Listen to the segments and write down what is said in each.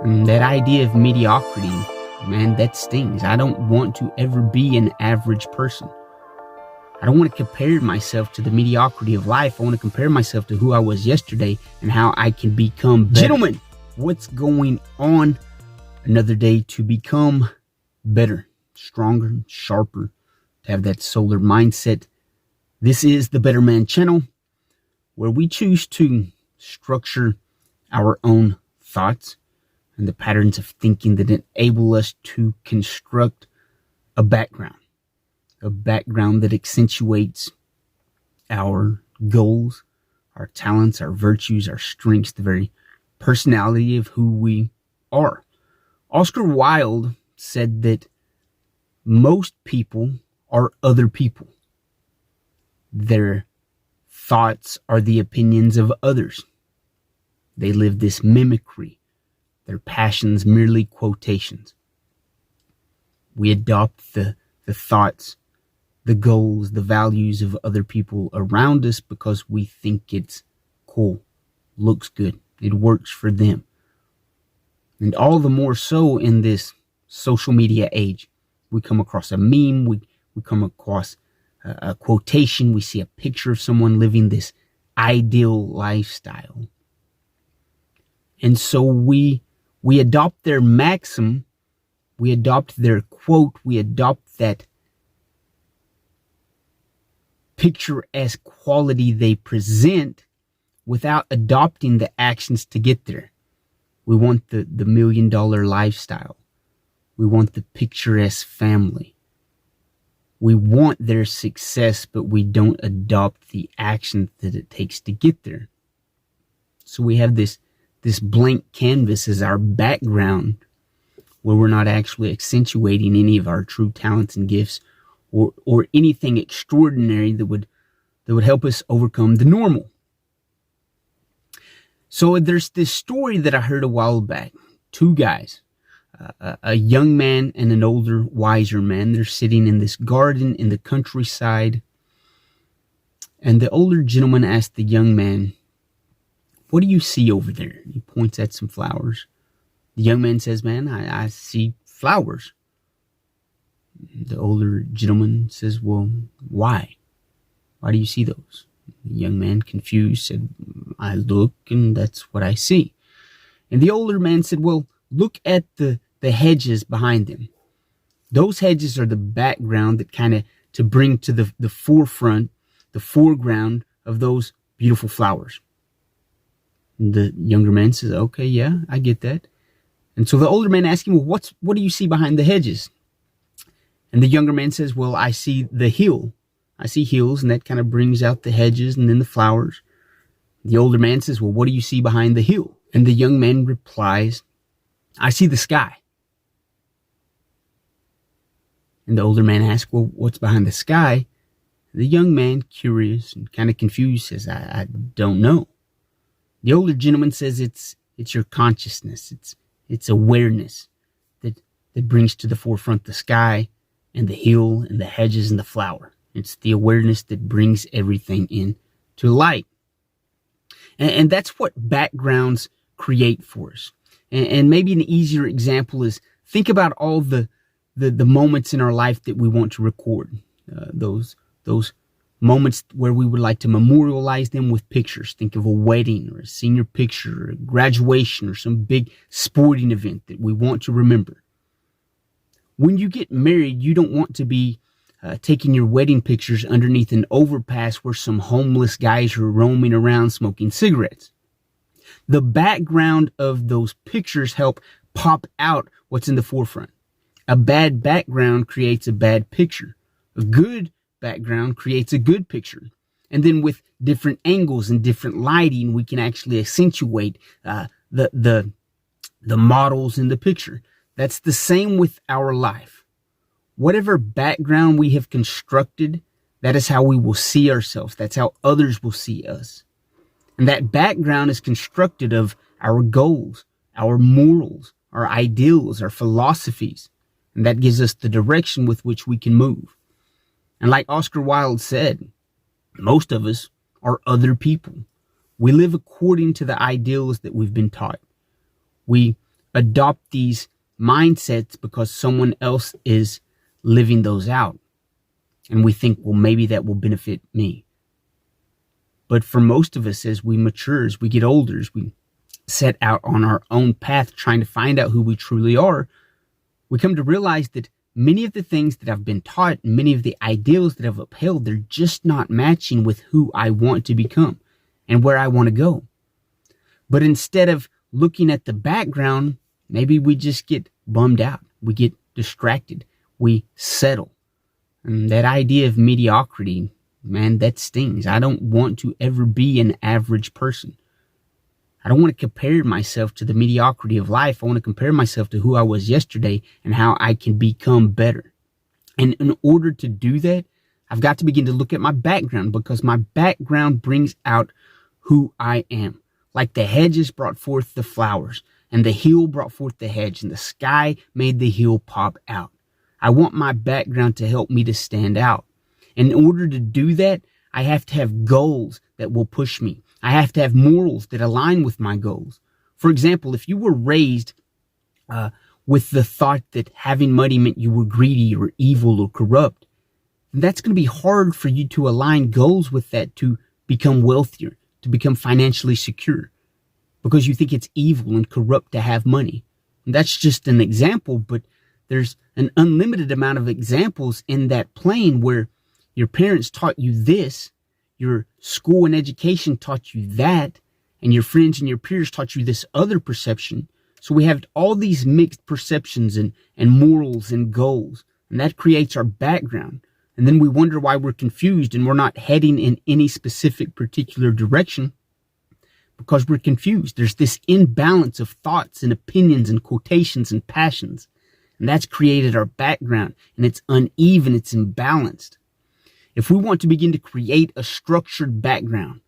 And that idea of mediocrity, man, that stings. I don't want to ever be an average person. I don't want to compare myself to the mediocrity of life. I want to compare myself to who I was yesterday and how I can become better. Gentlemen, what's going on? Another day to become better, stronger, sharper, to have that solar mindset. This is the Better Man channel, where we choose to structure our own thoughts and the patterns of thinking that enable us to construct a background that accentuates our goals, our talents, our virtues, our strengths, the very personality of who we are. Oscar Wilde said that most people are other people. Their thoughts are the opinions of others. They live this mimicry. Their passions merely quotations. We adopt the thoughts, the goals, the values of other people around us because we think it's cool, looks good, it works for them. And all the more so in this social media age. We come across a meme, we come across a quotation, we see a picture of someone living this ideal lifestyle. And so we adopt their maxim, we adopt their quote, we adopt that picturesque quality they present without adopting the actions to get there. We want the $1 million lifestyle. We want the picturesque family. We want their success, but we don't adopt the action that it takes to get there. So we have this blank canvas as our background, where we're not actually accentuating any of our true talents and gifts, or anything extraordinary that would help us overcome the normal. So there's this story that I heard a while back. Two guys, a young man and an older, wiser man. They're sitting in this garden in the countryside. And the older gentleman asked the young man, "What do you see over there?" He points at some flowers. The young man says, "Man, I see flowers." The older gentleman says, "Well, why? Why do you see those?" The young man, confused, said, "I look and that's what I see." And the older man said, "Well, look at the hedges behind them. Those hedges are the background that kind of to bring to the forefront, the foreground of those beautiful flowers." And the younger man says, "Okay, yeah, I get that." And so the older man asks him, "Well, what do you see behind the hedges?" And the younger man says, "Well, I see the hill. I see hills, and that kind of brings out the hedges and then the flowers." The older man says, "Well, what do you see behind the hill?" And the young man replies, "I see the sky." And the older man asks, "Well, what's behind the sky?" The young man, curious and kind of confused, says, I don't know." The older gentleman says, it's your consciousness. It's awareness that brings to the forefront the sky and the hill and the hedges and the flower. It's the awareness that brings everything into light. And that's what backgrounds create for us. And maybe an easier example is, think about all the moments in our life that we want to record. Those moments where we would like to memorialize them with pictures. Think of a wedding or a senior picture or a graduation or some big sporting event that we want to remember. When you get married, you don't want to be taking your wedding pictures underneath an overpass where some homeless guys are roaming around smoking cigarettes. The background of those pictures help pop out what's in the forefront. A bad background creates a bad picture. A good background creates a good picture. And then with different angles and different lighting, we can actually accentuate the models in the picture. That's the same with our life. Whatever background we have constructed, that is how we will see ourselves. That's how others will see us. And that background is constructed of our goals, our morals, our ideals, our philosophies. And that gives us the direction with which we can move. And like Oscar Wilde said, most of us are other people. We live according to the ideals that we've been taught. We adopt these mindsets because someone else is living those out. And we think, well, maybe that will benefit me. But for most of us, as we mature, as we get older, as we set out on our own path trying to find out who we truly are, we come to realize that many of the things that I've been taught, and many of the ideals that I've upheld, they're just not matching with who I want to become and where I want to go. But instead of looking at the background, maybe we just get bummed out. We get distracted. We settle. And that idea of mediocrity, man, that stings. I don't want to ever be an average person. I don't want to compare myself to the mediocrity of life. I want to compare myself to who I was yesterday and how I can become better. And in order to do that, I've got to begin to look at my background, because my background brings out who I am. Like the hedges brought forth the flowers, and the hill brought forth the hedge, and the sky made the hill pop out. I want my background to help me to stand out. And in order to do that, I have to have goals that will push me. I have to have morals that align with my goals. For example, if you were raised with the thought that having money meant you were greedy or evil or corrupt, that's going to be hard for you to align goals with that, to become wealthier, to become financially secure, because you think it's evil and corrupt to have money. And that's just an example, but there's an unlimited amount of examples in that plane where your parents taught you this, your school and education taught you that, and your friends and your peers taught you this other perception. So we have all these mixed perceptions and morals and goals, and that creates our background. And then we wonder why we're confused and we're not heading in any specific particular direction, because we're confused. There's this imbalance of thoughts and opinions and quotations and passions. And that's created our background, and it's uneven, it's imbalanced. If we want to begin to create a structured background,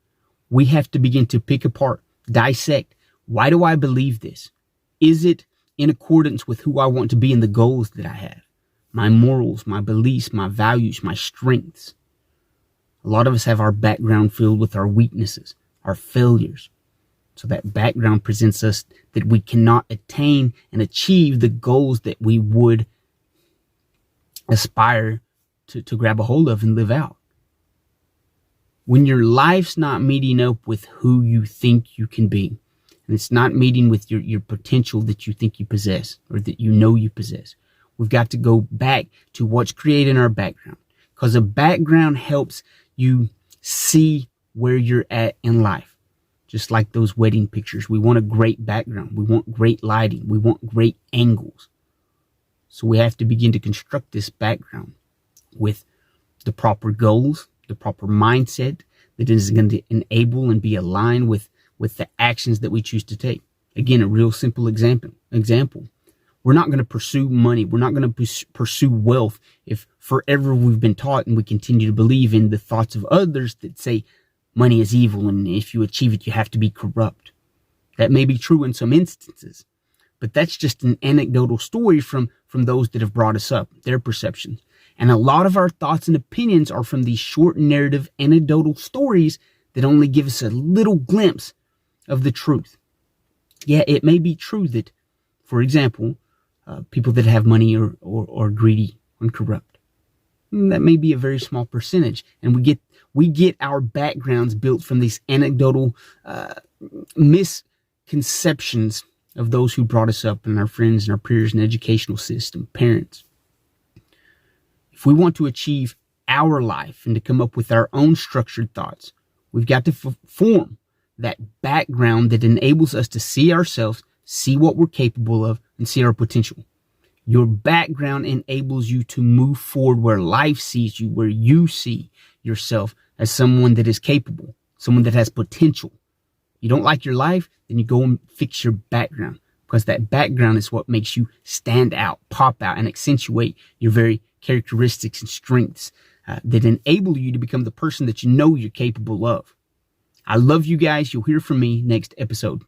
we have to begin to pick apart, dissect. Why do I believe this? Is it in accordance with who I want to be and the goals that I have? My morals, my beliefs, my values, my strengths. A lot of us have our background filled with our weaknesses, our failures. So that background presents us that we cannot attain and achieve the goals that we would aspire to grab a hold of and live out. When your life's not meeting up with who you think you can be, and it's not meeting with your potential that you think you possess or that you know you possess, we've got to go back to what's creating our background, because a background helps you see where you're at in life. Just like those wedding pictures, we want a great background. We want great lighting. We want great angles. So we have to begin to construct this background with the proper goals, the proper mindset that is going to enable and be aligned with the actions that we choose to take. Again, a real simple example. We're not going to pursue money. We're not going to pursue wealth if forever we've been taught and we continue to believe in the thoughts of others that say money is evil, and if you achieve it, you have to be corrupt. That may be true in some instances, but that's just an anecdotal story from those that have brought us up, their perceptions. And a lot of our thoughts and opinions are from these short narrative anecdotal stories that only give us a little glimpse of the truth. Yeah, it may be true that, for example, people that have money are greedy and corrupt. That may be a very small percentage, and we get our backgrounds built from these anecdotal misconceptions of those who brought us up, and our friends and our peers and educational system, parents. If we want to achieve our life and to come up with our own structured thoughts, we've got to form that background that enables us to see ourselves, see what we're capable of, and see our potential. Your background enables you to move forward where life sees you, where you see yourself as someone that is capable, someone that has potential. You don't like your life, then you go and fix your background, because that background is what makes you stand out, pop out, and accentuate your very characteristics and strengths that enable you to become the person that you know you're capable of. I love you guys. You'll hear from me next episode.